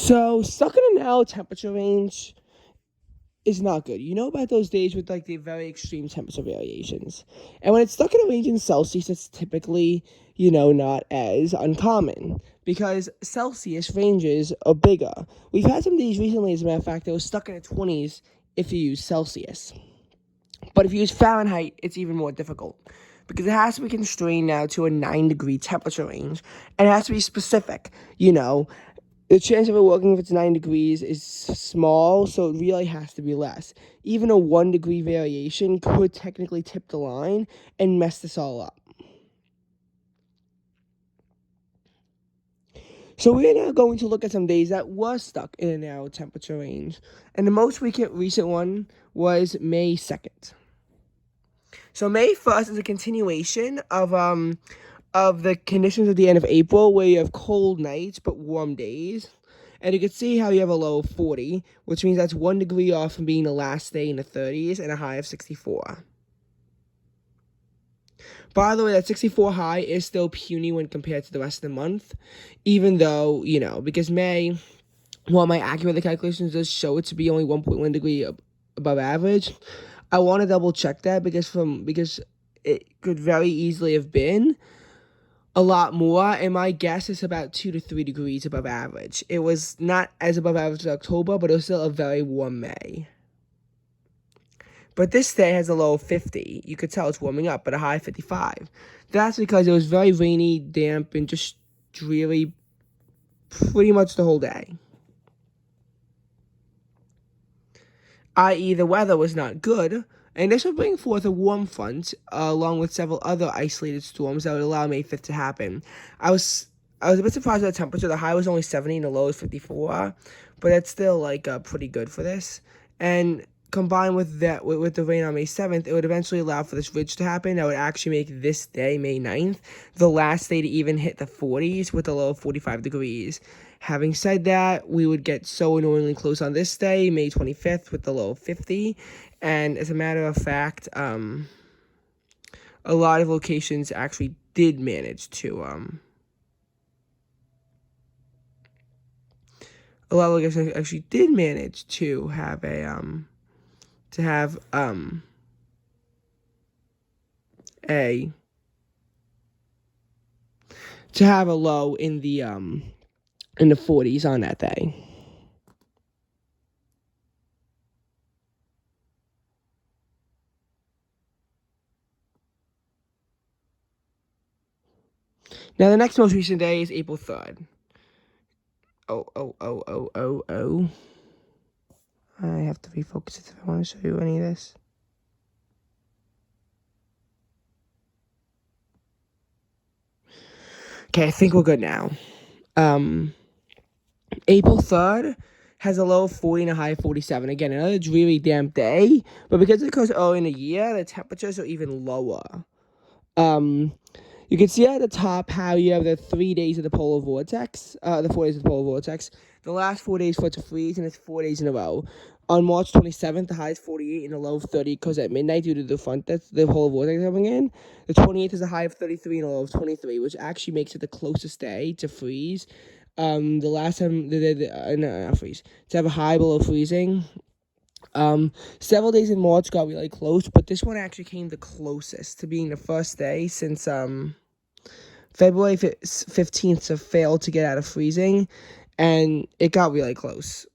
So stuck in a narrow temperature range is not good. You know about those days with like the very extreme temperature variations. And when it's stuck in a range in Celsius, it's typically, not as uncommon because Celsius ranges are bigger. We've had some days recently, as a matter of fact, that was stuck in the 20s if you use Celsius. But if you use Fahrenheit, it's even more difficult because it has to be constrained now to a 9-degree temperature range and it has to be specific. The chance of it working if it's 9 degrees is small, so it really has to be less. Even a 1-degree variation could technically tip the line and mess this all up. So we're now going to look at some days that were stuck in a narrow temperature range. And the most recent one was May 2nd. So May 1st is a continuation of the conditions at the end of April where you have cold nights but warm days. And you can see how you have a low of 40, which means that's 1 degree off from being the last day in the 30s and a high of 64. By the way, that 64 high is still puny when compared to the rest of the month, even though, because May, while my accurate calculations does show it to be only 1.1 degree above average, I want to double check that because it could very easily have been a lot more, and my guess is about 2 to 3 degrees above average. It was not as above average as October, but it was still a very warm May. But this day has a low of 50. You could tell it's warming up, but a high of 55. That's because it was very rainy, damp, and just dreary pretty much the whole day. I.e., the weather was not good, and this would bring forth a warm front, along with several other isolated storms that would allow May 5th to happen. I was a bit surprised at the temperature. The high was only 70 and the low was 54, but that's still pretty good for this. And combined with that, with the rain on May 7th, it would eventually allow for this ridge to happen. That would actually make this day, May 9th, the last day to even hit the 40s with a low of 45 degrees. Having said that, we would get so annoyingly close on this day, May 25th, with the low of 50. And as a matter of fact, a lot of locations actually did manage to, a lot of locations actually did manage to have a low in the 40s on that day. Now, the next most recent day is April 3rd. Oh. I have to refocus it if I want to show you any of this. Okay, I think we're good now. April 3rd has a low of 40 and a high of 47. Again, another dreary damp day, but because it goes early in the year, the temperatures are even lower. You can see at the top how you have the 3 days of the polar vortex, the 4 days of the polar vortex. The last 4 days for it to freeze, and it's 4 days in a row. On March 27th, the high is 48 and the low of 30 because at midnight due to the front that's the polar vortex coming in. The 28th is a high of 33 and a low of 23, which actually makes it the closest day to freeze. The last time not freeze, to have a high below freezing. Several days in March got really close, but this one actually came the closest to being the first day since February 15th to fail to get out of freezing, and it got really close.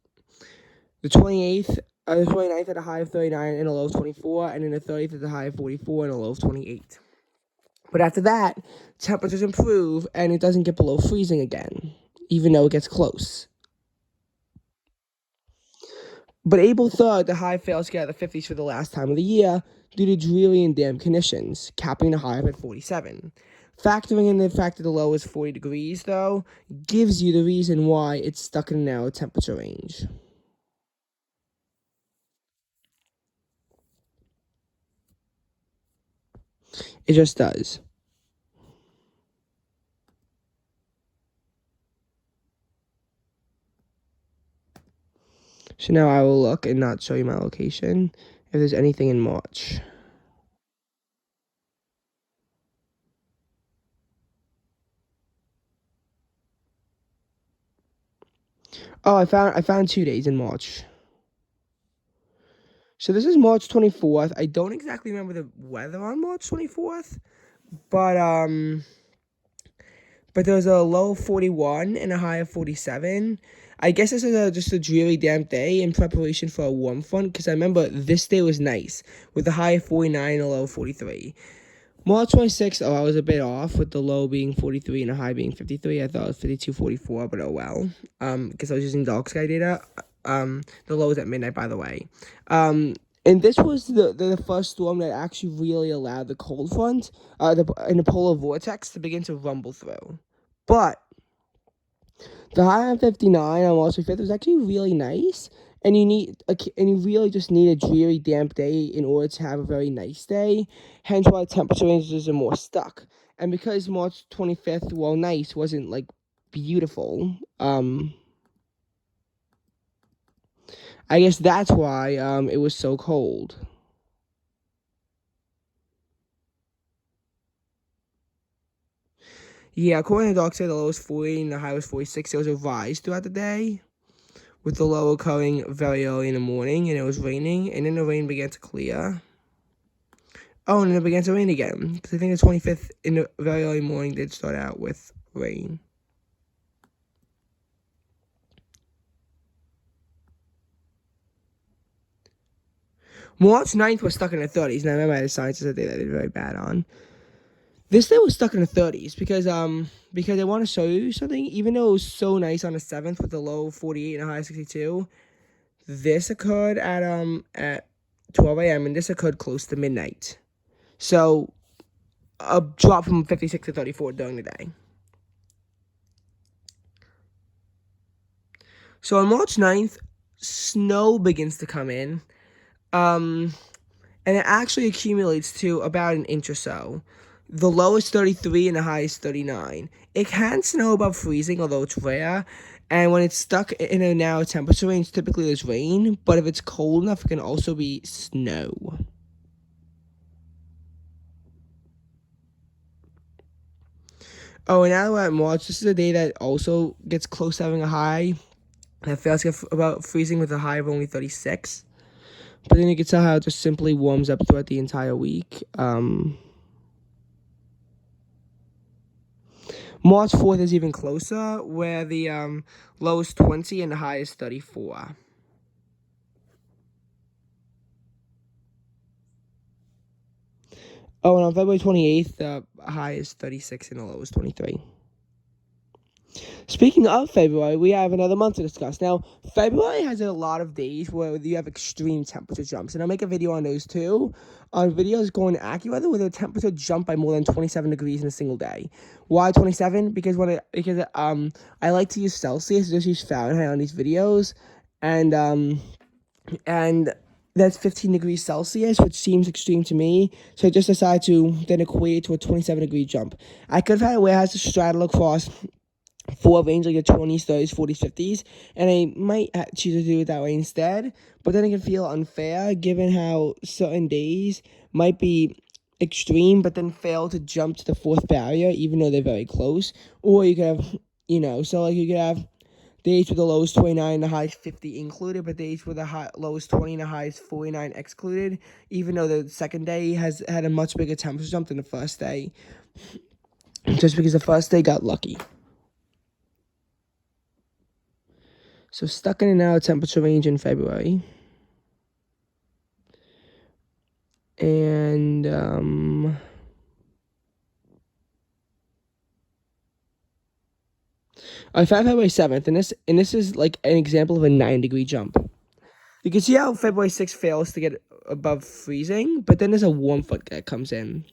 The 29th had a high of 39 and a low of 24, and then the 30th had a high of 44 and a low of 28. But after that, temperatures improve, and it doesn't get below freezing again, even though it gets close. But April 3rd, the high fails to get out of the 50s for the last time of the year due to dreary and damp conditions, capping the high up at 47. Factoring in the fact that the low is 40 degrees, though, gives you the reason why it's stuck in a narrow temperature range. It just does. So now I will look and not show you my location if there's anything in March. Oh, I found 2 days in March. So this is March 24th. I don't exactly remember the weather on March 24th, but there was a low of 41 and a high of 47. I guess this is just a dreary damp day in preparation for a warm front, because I remember this day was nice with a high of 49 and a low of 43. March 26th, I was a bit off with the low being 43 and a high being 53. I thought it was 52.44, but oh well. Because I was using dark sky data. The low was at midnight, by the way. And this was the first storm that actually really allowed the cold front, and the polar vortex to begin to rumble through. But the high on 59 on March 5th was actually really nice. And you really just need a dreary, damp day in order to have a very nice day. Hence why temperature ranges are more stuck. And because March 25th, while nice, wasn't like beautiful, I guess that's why it was so cold. Yeah, according to the doc, the low was 40 and the high was 46. There was a rise throughout the day, with the low occurring very early in the morning, and it was raining, and then the rain began to clear. Oh, and then it began to rain again, because I think the 25th in the very early morning did start out with rain. March 9th was stuck in the 30s, and I remember I had a science that they did very bad on. This day was stuck in the 30s because I want to show you something. Even though it was so nice on the 7th with the low 48 and a high 62, this occurred at 12 a.m. and this occurred close to midnight. So a drop from 56 to 34 during the day. So on March 9th, snow begins to come in. And it actually accumulates to about an inch or so. The low is 33 and the high is 39. It can snow above freezing, although it's rare. And when it's stuck in a narrow temperature range, typically there's rain. But if it's cold enough, it can also be snow. Oh, and now we're at March. This is a day that also gets close to having a high. That feels like about freezing with a high of only 36. But then you can tell how it just simply warms up throughout the entire week. March 4th is even closer, where the low is 20 and the high is 34. Oh, and on February 28th, the high is 36 and the low is 23. Speaking of February, we have another month to discuss. Now, February has a lot of days where you have extreme temperature jumps, and I'll make a video on those too. On videos going to AccuWeather where the temperature jumped by more than 27 degrees in a single day. Why 27? Because I like to use Celsius, just use Fahrenheit on these videos, and that's 15 degrees Celsius, which seems extreme to me. So I just decided to then equate it to a 27-degree jump. I could have had a warehouse to straddle across 4 range, like the 20s, 30s, 40s, 50s, and I might choose to do it that way instead. But then it can feel unfair, given how certain days might be extreme, but then fail to jump to the fourth barrier, even though they're very close. Or you could have, so like you could have days with the lowest 29 and the highest 50 included, but days with the lowest 20 and the highest 49 excluded, even though the second day has had a much bigger temperature jump than the first day, just because the first day got lucky. So stuck in and out temperature range in February. And I found February 7th, and this is like an example of a 9-degree jump. You can see how February 6th fails to get above freezing, but then there's a warm front that comes in.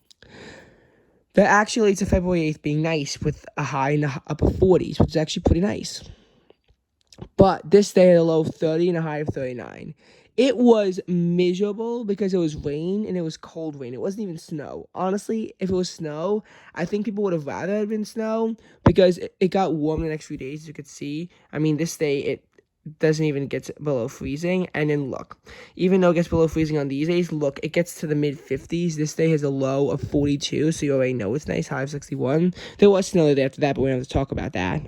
That actually leads to February 8th being nice with a high in the upper 40s, which is actually pretty nice. But this day had a low of 30 and a high of 39. It was miserable because it was rain and it was cold rain. It wasn't even snow. Honestly, if it was snow, I think people would have rather had been snow because it got warm the next few days, as you could see. I mean, this day, it doesn't even get below freezing. And then look, even though it gets below freezing on these days, look, it gets to the mid-50s. This day has a low of 42, so you already know it's nice, high of 61. There was snow the day after that, but we don't have to talk about that.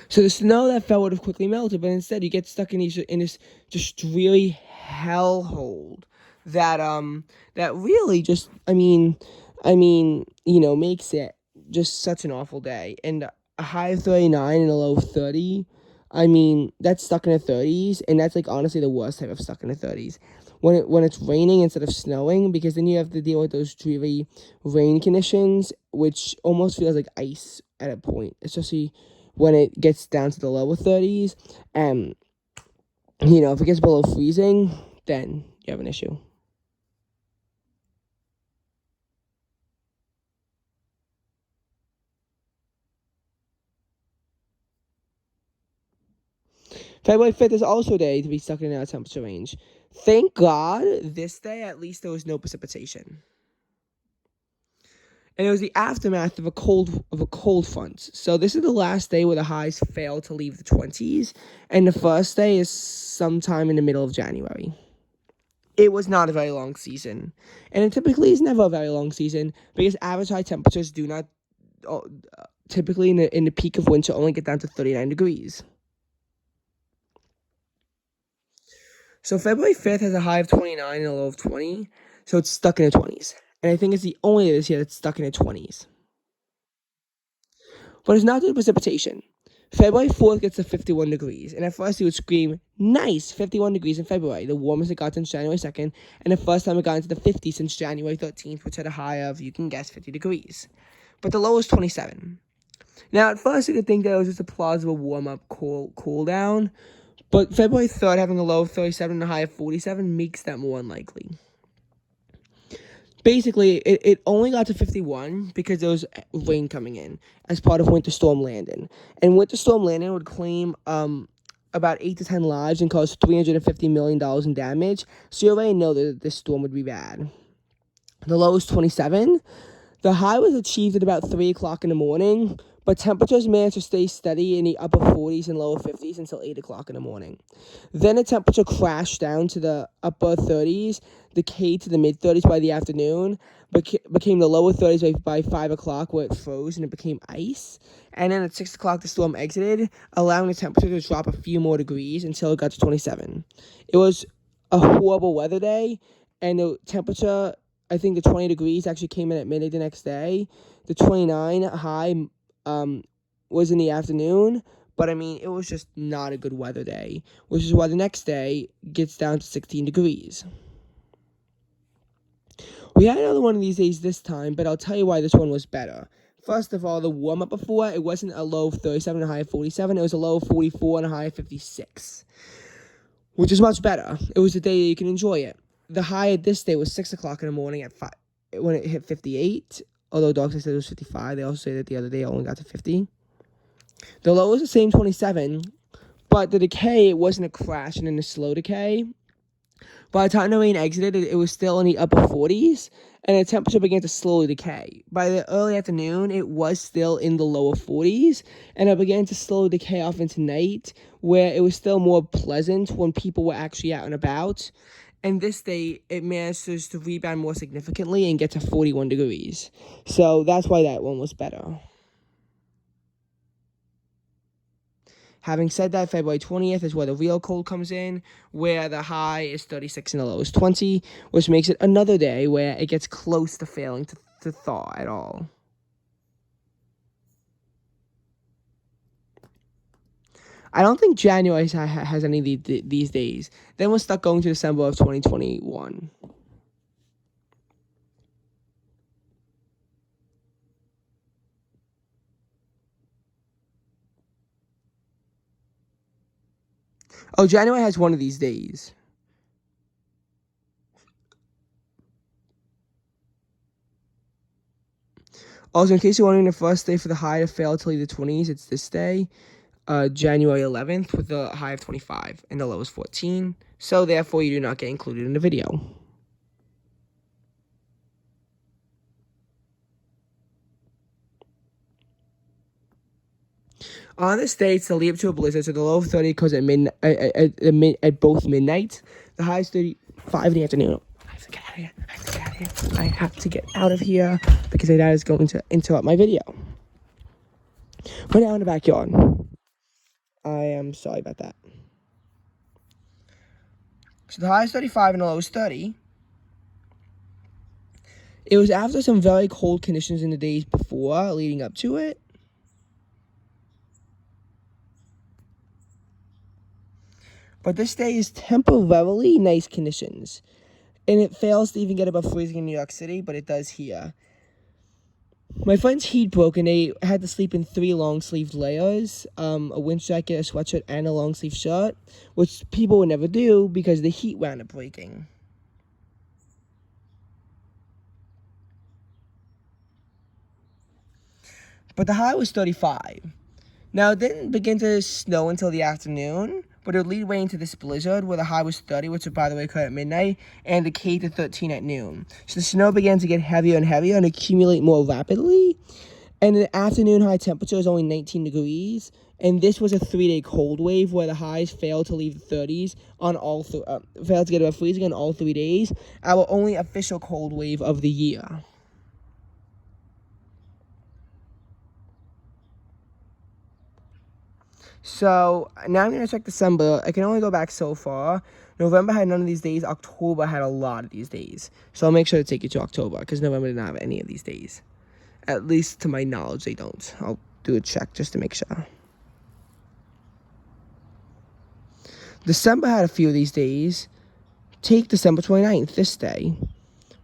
So the snow that fell would have quickly melted, but instead you get stuck in this just really hellhole that really just makes it just such an awful day. And a high of 39 and a low of 30. I mean, that's stuck in the 30s, and that's like honestly the worst type of stuck in the 30s. When it's raining instead of snowing, because then you have to deal with those dreary rain conditions, which almost feels like ice at a point, especially when it gets down to the lower 30s. And if it gets below freezing, then you have an issue. February 5th is also a day to be stuck in our temperature range. Thank God this day at least there was no precipitation. And it was the aftermath of a cold front. So this is the last day where the highs fail to leave the 20s, and the first day is sometime in the middle of January. It was not a very long season, and it typically is never a very long season because average high temperatures do not typically in the peak of winter only get down to 39 degrees. So February 5th has a high of 29 and a low of 20, so it's stuck in the 20s. And I think it's the only day this year that's stuck in the 20s. But it's not due to precipitation. February 4th gets to 51 degrees, and at first you would scream, nice, 51 degrees in February, the warmest it got since January 2nd, and the first time it got into the 50s since January 13th, which had a high of, you can guess, 50 degrees. But the low is 27. Now, at first you could think that it was just a plausible warm-up cool down, but February 3rd having a low of 37 and a high of 47 makes that more unlikely. Basically, it only got to 51 because there was rain coming in as part of Winter Storm Landon. And Winter Storm Landon would claim about 8 to 10 lives and cause $350 million in damage. So you already know that this storm would be bad. The low is 27. The high was achieved at about 3 o'clock in the morning, but temperatures managed to stay steady in the upper 40s and lower 50s until 8 o'clock in the morning. Then the temperature crashed down to the upper 30s, decayed to the mid-30s by the afternoon, became the lower 30s by 5 o'clock where it froze and it became ice. And then at 6 o'clock the storm exited, allowing the temperature to drop a few more degrees until it got to 27. It was a horrible weather day, and the temperature, I think the 20 degrees actually came in at midnight the next day. The 29 high was in the afternoon, but I mean, it was just not a good weather day, which is why the next day gets down to 16 degrees. We had another one of these days this time, but I'll tell you why this one was better. First of all, the warm-up before, it wasn't a low of 37 and a high of 47, it was a low of 44 and a high of 56, which is much better. It was a day that you can enjoy it. The high at this day was 6 o'clock in the morning at 5, when it hit 58, although dogs said it was 55. They also say that the other day it only got to 50. The low was the same, 27, but the decay wasn't a crash and then a slow decay. By the time the rain exited, it was still in the upper 40s, and the temperature began to slowly decay. By the early afternoon, it was still in the lower 40s, and it began to slowly decay off into night, where it was still more pleasant when people were actually out and about. And this day, it managed to rebound more significantly and get to 41 degrees. So that's why that one was better. Having said that, February 20th is where the real cold comes in, where the high is 36 and the low is 20, which makes it another day where it gets close to failing to thaw at all. I don't think January has any of these days. Then we're stuck going to December of 2021. Oh, January has one of these days. Also, in case you're wondering, the first day for the high to fail to leave the 20s, it's this day, January 11th, with the high of 25, and the low is 14. So, therefore, you do not get included in the video. On this day, it's the lead up to a blizzard, so the low of 30 occurs at both midnight. The high is 35 in the afternoon. I have to get out of here. I have to get out of here because my dad is going to interrupt my video. We're now in the backyard. I am sorry about that. So the high is 35 and the low is 30. It was after some very cold conditions in the days before, leading up to it. But this day is temporarily nice conditions. And it fails to even get above freezing in New York City, but it does here. My friend's heat broke, and they had to sleep in 3 long-sleeved layers, a wind jacket, a sweatshirt, and a long-sleeve shirt, which people would never do because the heat wound up breaking. But the high was 35. Now, it didn't begin to snow until the afternoon, but it would lead way into this blizzard where the high was 30, which would, by the way, occur at midnight, and decay to 13 at noon. So the snow began to get heavier and heavier and accumulate more rapidly. And the afternoon high temperature was only 19 degrees. And this was a 3-day cold wave where the highs failed to leave the 30s on failed to get above freezing on all 3 days. Our only official cold wave of the year. So now I'm going to check December. I can only go back so far. November had none of these days. October had a lot of these days. So I'll make sure to take you to October because November didn't have any of these days. At least to my knowledge, they don't. I'll do a check just to make sure. December had a few of these days. Take December 29th, this day,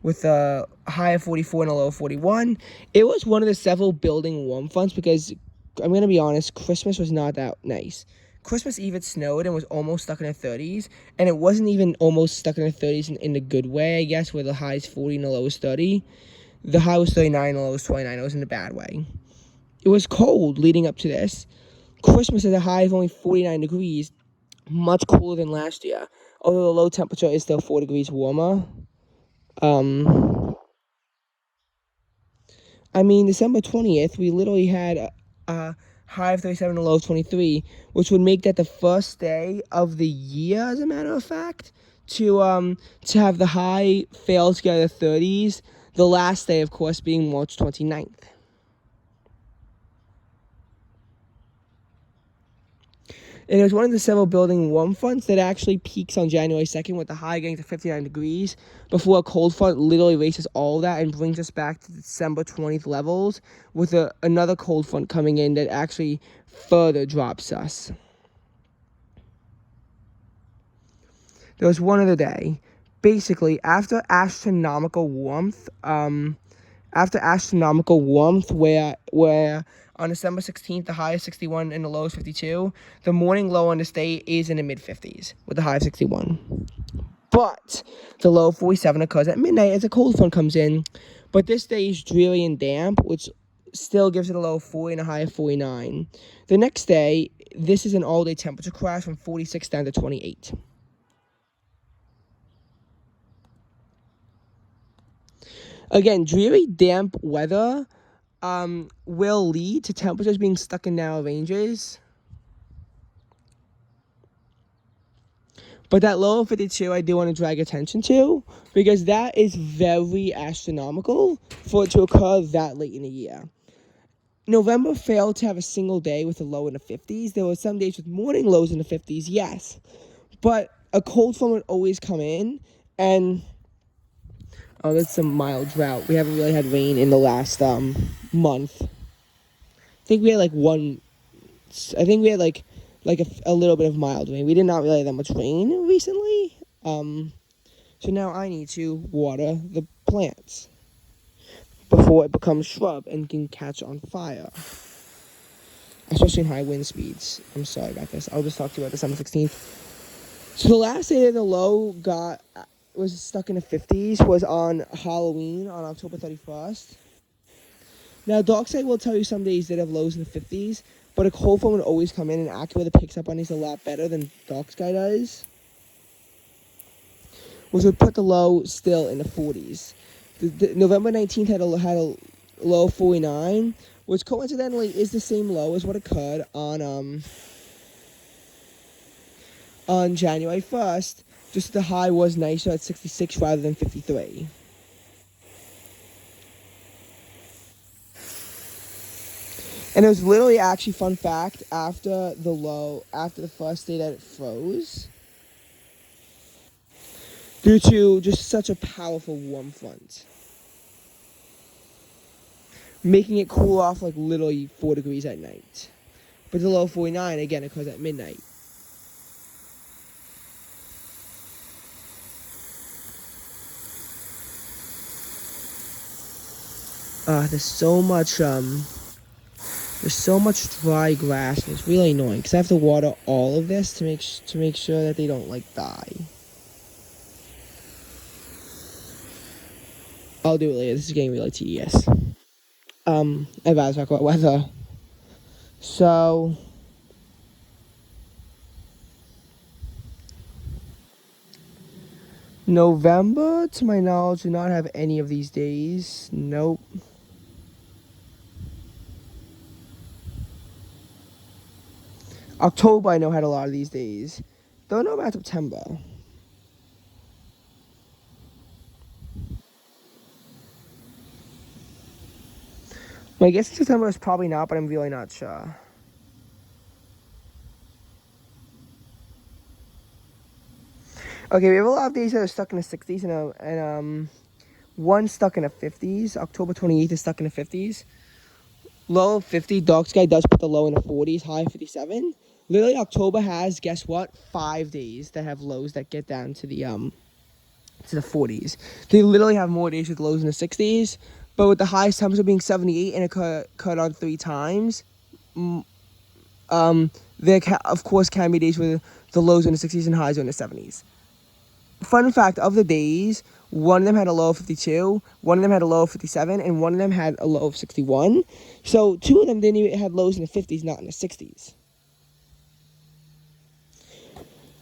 with a high of 44 and a low of 41. It was one of the several building warm fronts because, I'm going to be honest, Christmas was not that nice. Christmas Eve, it snowed and was almost stuck in the 30s, and it wasn't even almost stuck in the 30s in the good way, I guess, where the high is 40 and the low is 30. The high was 39 and the low was 29. It was in a bad way. It was cold leading up to this. Christmas at a high of only 49 degrees, much cooler than last year, although the low temperature is still 4 degrees warmer. I mean, December 20th, we literally had a high of 37 and a low of 23, which would make that the first day of the year, as a matter of fact, to have the high fail to get the 30s, the last day, of course, being March 29th. And it was one of the several building warm fronts that actually peaks on January 2nd with the high getting to 59 degrees before a cold front literally erases all of that and brings us back to December 20th levels with another cold front coming in that actually further drops us. There was one other day. Basically, after astronomical warmth, where on December 16th, the high is 61 and the low is 52. The morning low on this day is in the mid-50s with the high of 61. But the low of 47 occurs at midnight as a cold front comes in. But this day is dreary and damp, which still gives it a low of 40 and a high of 49. The next day, this is an all-day temperature crash from 46 down to 28. Again, dreary, damp weather will lead to temperatures being stuck in narrow ranges. But that low of 52 I do want to drag attention to because that is very astronomical for it to occur that late in the year. November failed to have a single day with a low in the 50s. There were some days with morning lows in the 50s, yes. But a cold front would always come in and... Oh, that's some mild drought. We haven't really had rain in the last month. I think we had like a little bit of mild rain. We did not really have that much rain recently. So now I need to water the plants before it becomes shrub and can catch on fire. Especially in high wind speeds. I'm sorry about this. I'll just talk to you about December 16th. So the last day that the low was stuck in the 50s was on Halloween on October 31st. Now, Darkside will tell you some days that have lows in the 50s, but a cold front would always come in, and AccuWeather picks up on these a lot better than Darksky does, which would put the low still in the 40s. The November 19th had a low of 49, which coincidentally is the same low as what occurred on January 1st. Just the high was nicer at 66 rather than 53. And it was literally, actually, fun fact, after the first day that it froze, due to just such a powerful warm front, making it cool off like literally 4 degrees at night. But the low 49, again, it occurs at midnight. There's so much dry grass, and it's really annoying because I have to water all of this to make sure that they don't like die. I'll do it later. This is getting really tedious. I'd rather talk about weather. So, November, to my knowledge, do not have any of these days. Nope. October, I know, had a lot of these days. Don't know about September. My guess September is probably not, but I'm really not sure. Okay, we have a lot of days that are stuck in the 60s and one stuck in the 50s. October 28th is stuck in the 50s. Low of 50. Dark sky does put the low in the 40s. High 57. Literally, October has, guess what? 5 days that have lows that get down to the 40s. They literally have more days with lows in the 60s. But with the highest temperature being 78 and it cut on 3 times, there of course can be days with the lows in the 60s and highs are in the 70s. Fun fact of the days, one of them had a low of 52, one of them had a low of 57, and one of them had a low of 61. So 2 of them didn't even have lows in the 50s, not in the 60s.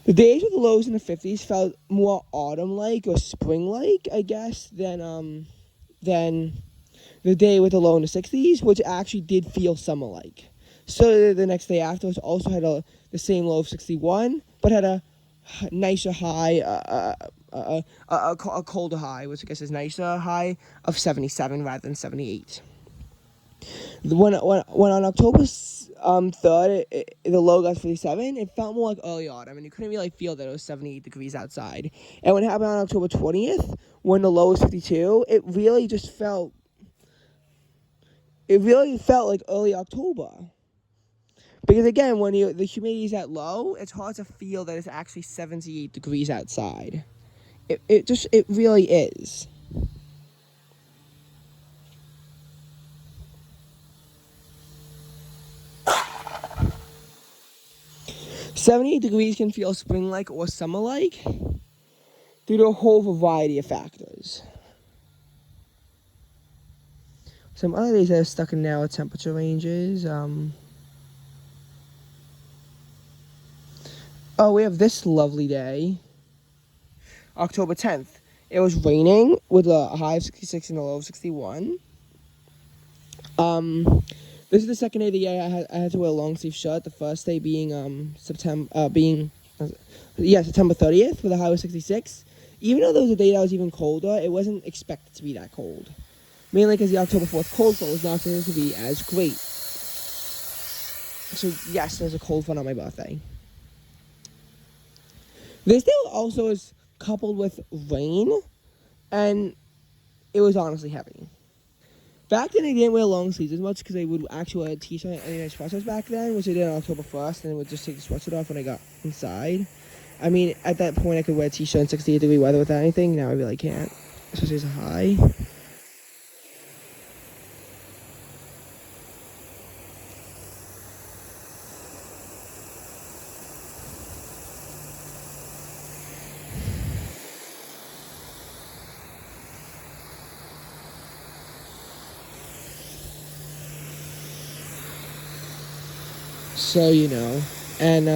The days with the lows in the 50s felt more autumn-like or spring-like, I guess, than the day with the low in the 60s, which actually did feel summer-like. So the next day afterwards also had the same low of 61, but had a nicer high, a colder high, which I guess is nicer high of 77 rather than 78. When on October 3rd, the low got 57, it felt more like early autumn, and you couldn't really feel that it was 78 degrees outside. And when it happened on October 20th, when the low was 52, it really felt like early October. Because again, when the humidity is at low, it's hard to feel that it's actually 78 degrees outside. It really is. .78 degrees can feel spring-like or summer-like due to a whole variety of factors. Some other days that are stuck in narrow temperature ranges. We have this lovely day, October 10th. It was raining with a high of 66 and a low of 61. This is the second day of the year I had to wear a long sleeve shirt. The first day being September 30th with a high of 66. Even though there was a day that was even colder, it wasn't expected to be that cold. Mainly because the October 4th cold front was not going to be as great. So yes, there's a cold front on my birthday. This day also is coupled with rain, and it was honestly heavy. Back then, I didn't wear long sleeves as much because I would actually wear a t-shirt and my sweatshirts back then, which I did on October 1st, and I would just take the sweatshirt off when I got inside. I mean, at that point, I could wear a t-shirt in 68-degree weather without anything. Now I really can't, especially as a high. So, and,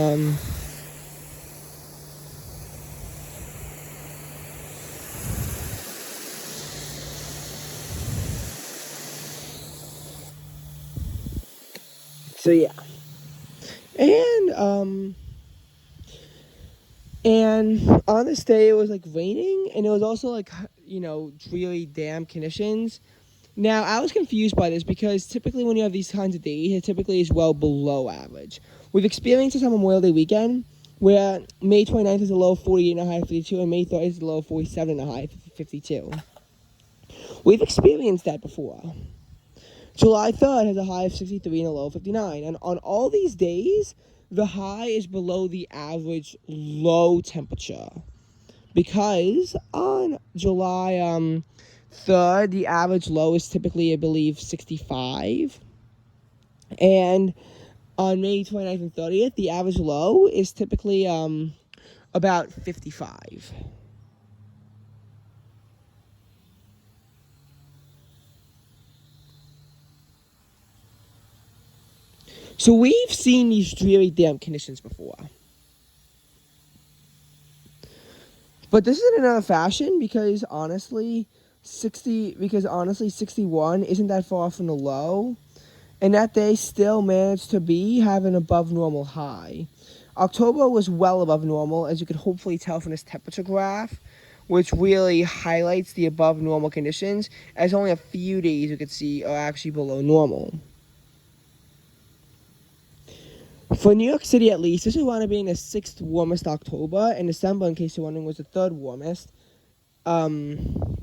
so yeah. And on this day, it was, like, raining, and it was also, like, really damp conditions. Now, I was confused by this because typically when you have these kinds of days, it typically is well below average. We've experienced this on Memorial Day weekend, where May 29th is a low of 48 and a high of 52, and May 30th is a low of 47 and a high of 52. We've experienced that before. July 3rd has a high of 63 and a low of 59. And on all these days, the high is below the average low temperature. Because on July 3rd, the average low is typically, I believe, 65. And on May 29th and 30th, the average low is typically about 55. So we've seen these dreary, damp conditions before. But this is in another fashion because honestly, 61 isn't that far from the low. And that day still managed to have an above normal high. October was well above normal, as you could hopefully tell from this temperature graph, which really highlights the above normal conditions, as only a few days you could see are actually below normal. For New York City, at least, this would wind up being the 6th warmest October, and December, in case you're wondering, was the 3rd warmest. And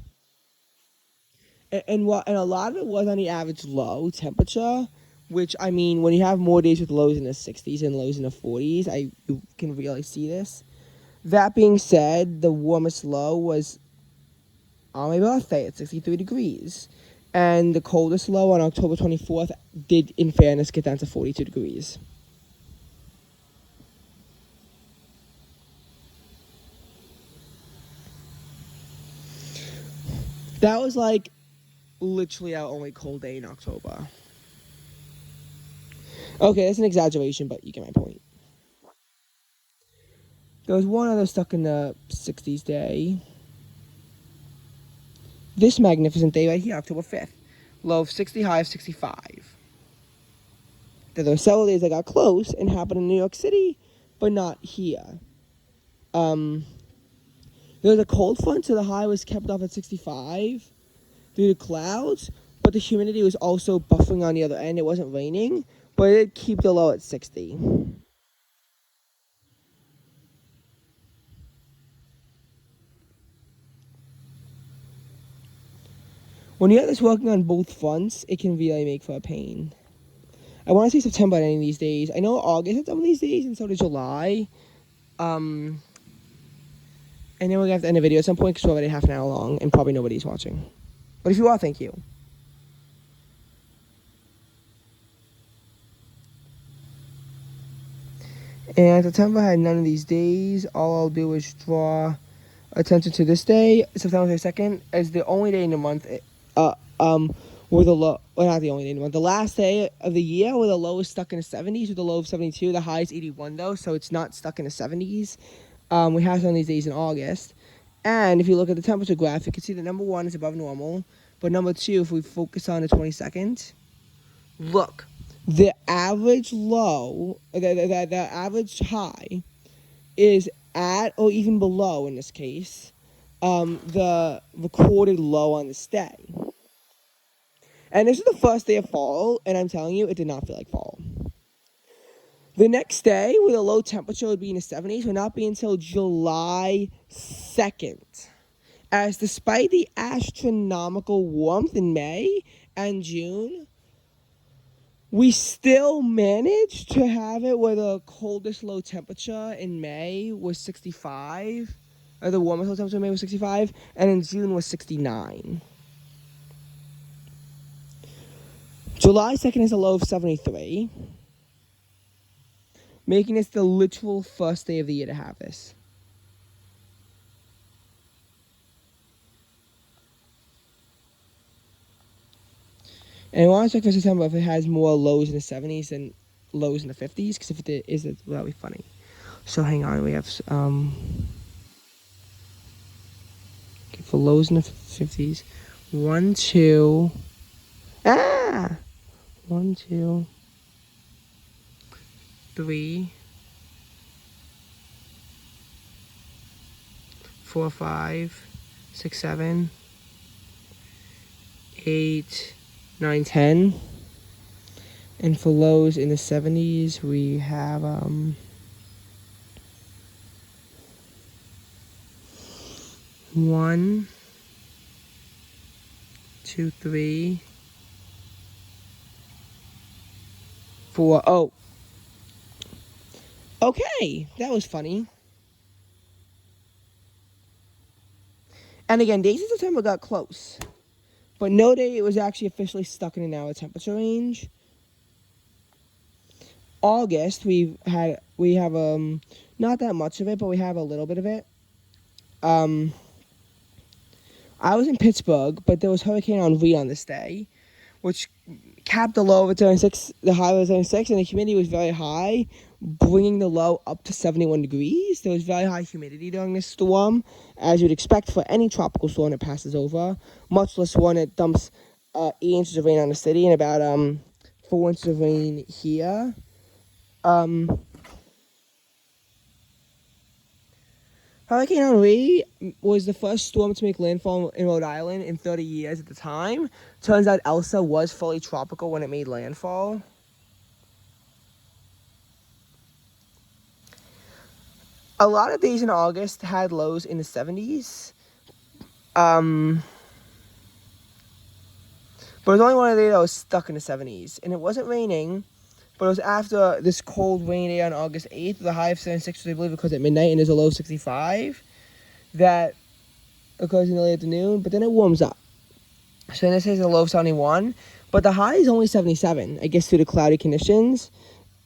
a lot of it was on the average low temperature, which, I mean, when you have more days with lows in the 60s and lows in the 40s, you can really see this. That being said, the warmest low was on my birthday at 63 degrees. And the coldest low on October 24th did, in fairness, get down to 42 degrees. That was like literally our only cold day in October. Okay, that's an exaggeration, but you get my point. There was one other stuck in the 60s day. This magnificent day right here, October 5th. Low of 60, high of 65. There were several days that got close and happened in New York City, but not here. There was a cold front, so the high was kept off at 65 through the clouds, but the humidity was also buffering on the other end. It wasn't raining, but it did keep the low at 60. When you have this working on both fronts, it can really make for a pain. I want to say September at any of these days. I know August had some of these days, and so did July. And then we're going to have to end the video at some point because we're already half an hour long, and probably nobody's watching. But if you are, thank you. And September had none of these days. All I'll do is draw attention to this day, September 22nd, as the only day in the month, where the low, well, not the only day in the month, the last day of the year where the low is stuck in the 70s with a low of 72. The high is 81 though, so it's not stuck in the 70s. We have some of these days in August. And if you look at the temperature graph, you can see that number 1 is above normal, but number 2, if we focus on the 22nd, look, the average low, the average high is at or even below, in this case, the recorded low on this day. And this is the first day of fall, and I'm telling you, it did not feel like fall. The next day, with a low temperature would be in the 70s, would not be until July 2nd. As despite the astronomical warmth in May and June, we still managed to have it where the coldest low temperature in May was 65, or the warmest low temperature in May was 65, and in June was 69. July 2nd is a low of 73, making this the literal first day of the year to have this. And I want to check for September if it has more lows in the 70s than lows in the 50s, because if it is, that'll be funny. So hang on, we have, okay, for lows in the 50s, 1, 2, 1, 2, 3, 4, 5, 6, 7, 8, 9, 10. And for lows in the 70s, we have 1, 2, 3, 4. Oh, okay, that was funny. And again, days in September got close, but no day it was actually officially stuck in an hour temperature range. August, we have not that much of it, but we have a little bit of it. I was in Pittsburgh, but there was Hurricane Henri on this day, which capped the low of 76, the high was 76, and the humidity was very high, bringing the low up to 71 degrees. There was very high humidity during this storm, as you'd expect for any tropical storm that passes over, much less one that dumps 8 inches of rain on the city and about 4 inches of rain here. Hurricane Henri was the first storm to make landfall in Rhode Island in 30 years at the time. Turns out Elsa was fully tropical when it made landfall. A lot of days in August had lows in the 70s. But it was only one day that was stuck in the 70s. And it wasn't raining, but it was after this cold rainy day on August 8th, the high of 76, I believe, because at midnight, and there's a low of 65, that occurs in the late afternoon, but then it warms up. So then this is a low of 71, but the high is only 77, I guess, due to cloudy conditions,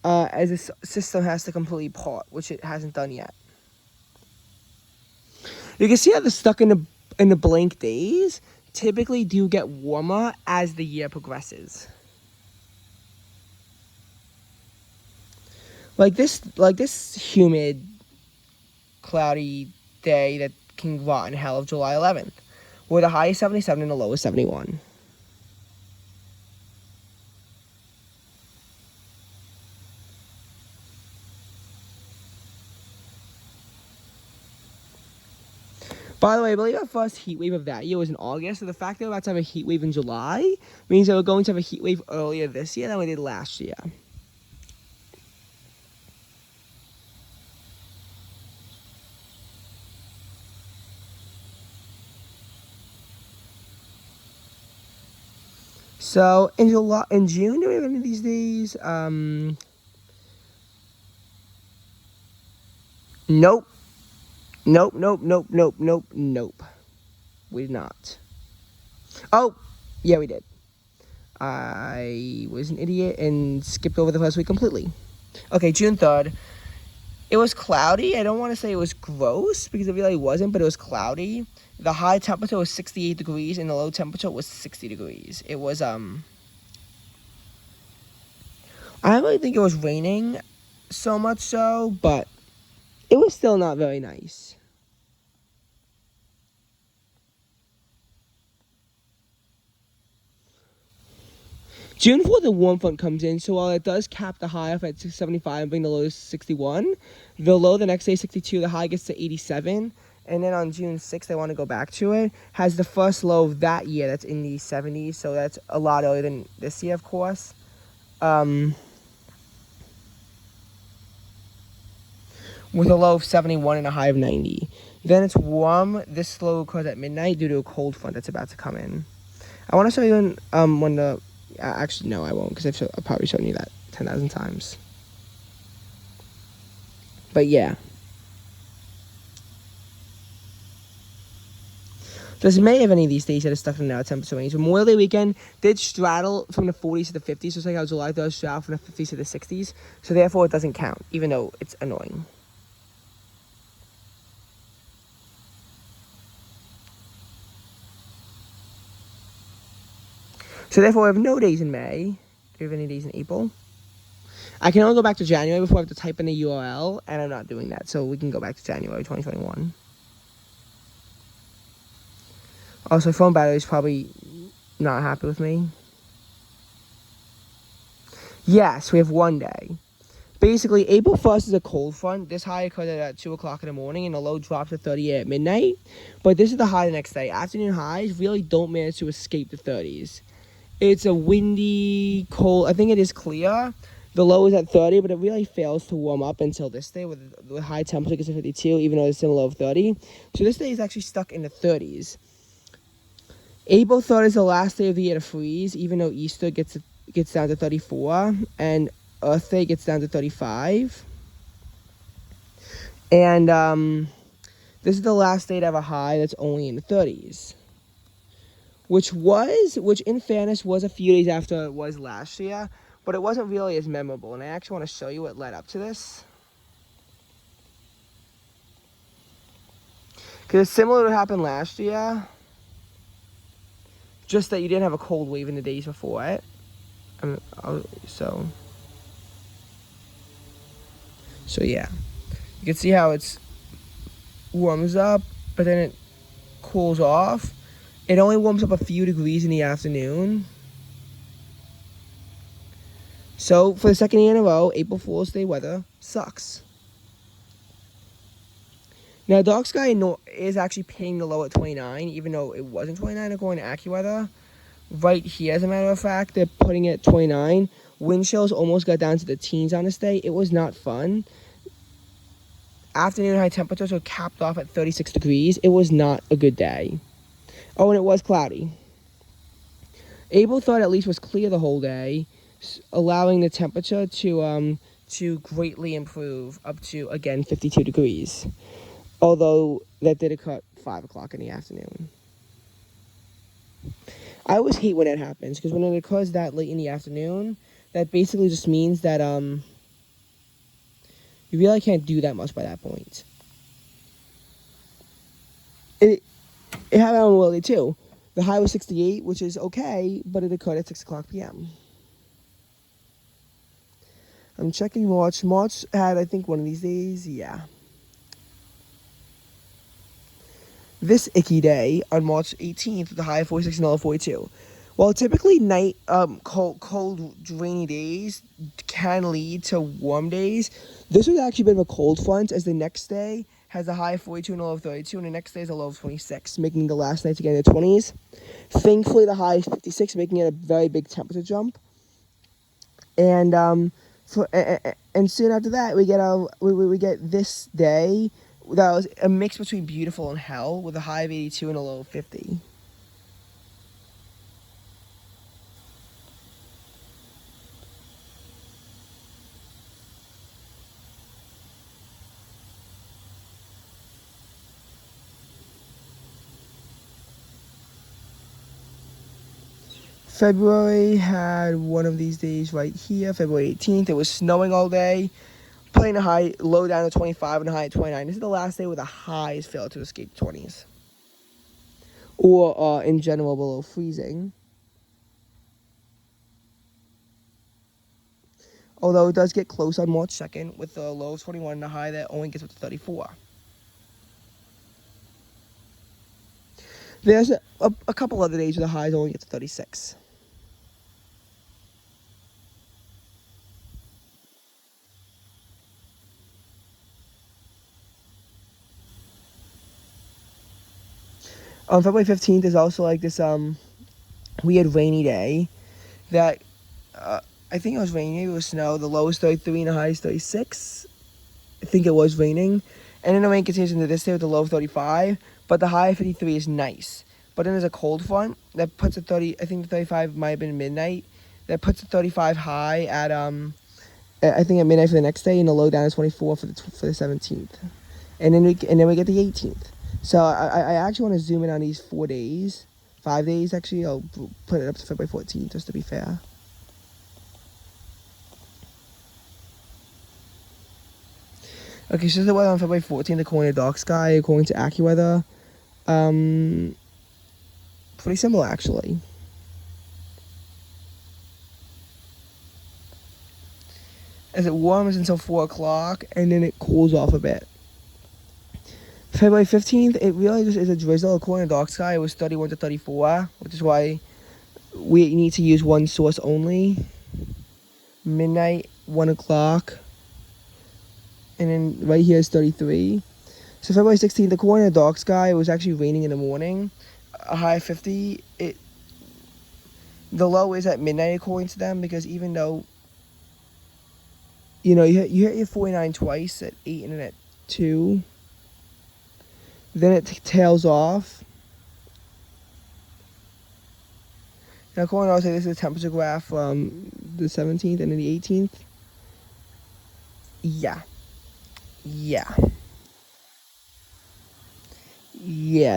as the system has to completely part, which it hasn't done yet. You can see how the stuck in the blank days typically do get warmer as the year progresses. Like this humid, cloudy day that can rot in hell of July 11th, where the high is 77 and the low is 71. By the way, I believe our first heat wave of that year was in August, so the fact that we're about to have a heat wave in July means that we're going to have a heat wave earlier this year than we did last year. So in June, do we have any of these days? Nope. Nope. We did not. Oh, yeah, we did. I was an idiot and skipped over the first week completely. Okay, June 3rd. It was cloudy. I don't want to say it was gross because it really wasn't, but it was cloudy. The high temperature was 68 degrees and the low temperature was 60 degrees. It was, I don't really think it was raining so much so, but it was still not very nice. June 4th, the warm front comes in, so while it does cap the high off at 75 and bring the low to 61, the low the next day 62, the high gets to 87, and then on June 6th, I want to go back to it, has the first low of that year that's in the 70s, so that's a lot earlier than this year, of course. With a low of 71 and a high of 90. Then it's warm. This low occurs at midnight due to a cold front that's about to come in. I want to show you when the... Actually, no, I won't, because I've probably shown you that 10,000 times. But yeah. Does May have any of these days that are stuck in our temperature range? Memorial Day weekend did straddle from the 40s to the 50s, just like how July does straddle from the 50s to the 60s. So therefore, it doesn't count, even though it's annoying. So therefore, we have no days in May. Do we have any days in April? I can only go back to January before I have to type in the URL, and I'm not doing that. So we can go back to January 2021. Also, phone battery is probably not happy with me. Yes, we have one day. Basically, April 1st is a cold front. This high occurred at 2 o'clock in the morning, and the low drops to 30 at midnight. But this is the high the next day. Afternoon highs really don't manage to escape the 30s. It's a windy, cold. I think it is clear. The low is at 30, but it really fails to warm up until this day, with high temperature gets to 52, even though it's still a low of 30. So this day is actually stuck in the 30s. April 3rd is the last day of the year to freeze, even though Easter gets down to 34, and Earth Day gets down to 35. And this is the last day to have a high that's only in the 30s. Which in fairness was a few days after it was last year, but it wasn't really as memorable. And I actually want to show you what led up to this. Because it's similar to what happened last year, just that you didn't have a cold wave in the days before it. So yeah, you can see how it's warms up, but then it cools off. It only warms up a few degrees in the afternoon. So for the second year in a row, April Fool's Day weather sucks. Now, dark sky is actually pitting the low at 29, even though it wasn't 29 according to AccuWeather. Right here, as a matter of fact, they're putting it at 29. Wind chills almost got down to the teens on this day. It was not fun. Afternoon high temperatures were capped off at 36 degrees. It was not a good day. Oh, and it was cloudy. April 3rd at least was clear the whole day, allowing the temperature to greatly improve up to, again, 52 degrees. Although that did occur at 5 o'clock in the afternoon. I always hate when that happens, because when it occurs that late in the afternoon, that basically just means that you really can't do that much by that point. It happened on Willie too. The high was 68, which is okay, but it occurred at 6 o'clock p.m. I'm checking March. March had, I think, one of these days, yeah. This icky day on March 18th, the high of 46 and low of 42. While typically cold, rainy days can lead to warm days, this was actually a bit of a cold front, as the next day has a high of 42 and a low of 32, and the next day is a low of 26, making the last night again in the 20s. Thankfully, the high is 56, making it a very big temperature jump. And soon after that, we get this day that was a mix between beautiful and hell, with a high of 82 and a low of 50. February had one of these days right here, February 18th. It was snowing all day. Playing a high, low down to 25 and a high at 29. This is the last day where the highs failed to escape 20s. Or, in general, below freezing. Although it does get close on March 2nd with the low of 21 and a high that only gets up to 34. There's a couple other days where the highs only get to 36. On February 15th is also like this weird rainy day that I think it was raining, maybe it was snow. The low is 33 and the high is 36. I think it was raining. And then the rain continues into this day with the low of 35, but the high of 53 is nice. But then there's a cold front that puts a 30, I think the 35 might have been midnight, that puts a 35 high at I think at midnight for the next day, and the low down is 24 for the 17th. And then we get the 18th. So I actually want to zoom in on these 4 days, 5 days actually. I'll put it up to February 14th just to be fair. Okay, so the weather on February 14th, according to Dark Sky, according to AccuWeather, pretty similar actually. As it warms until 4 o'clock, and then it cools off a bit. February 15th, it really just is a drizzle. According to Dark Sky, it was 31 to 34, which is why we need to use one source only. Midnight, 1 o'clock, And then right here is 33. So February 16th, according to Dark Sky, it was actually raining in the morning. A high of 50. The low is at midnight according to them, because even though, you hit your 49 twice at 8 and then at 2. Then it tails off. Now, according to, I'll say this is a temperature graph from the 17th and then the 18th. Yeah,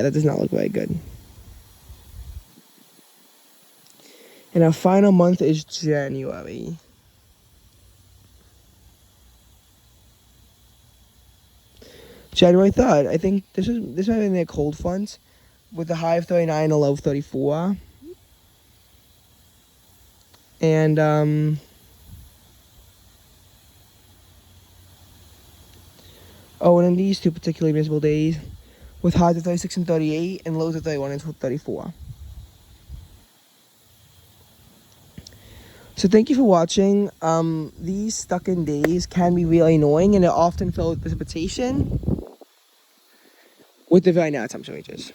that does not look very good. And our final month is January. January 3rd. I think this might have been their cold front with a high of 39 and a low of 34. And and in these two particularly miserable days, with highs of 36 and 38 and lows of 31 and 34. So thank you for watching. These stuck-in days can be really annoying, and they're often filled with precipitation with the very narrow temperature ranges.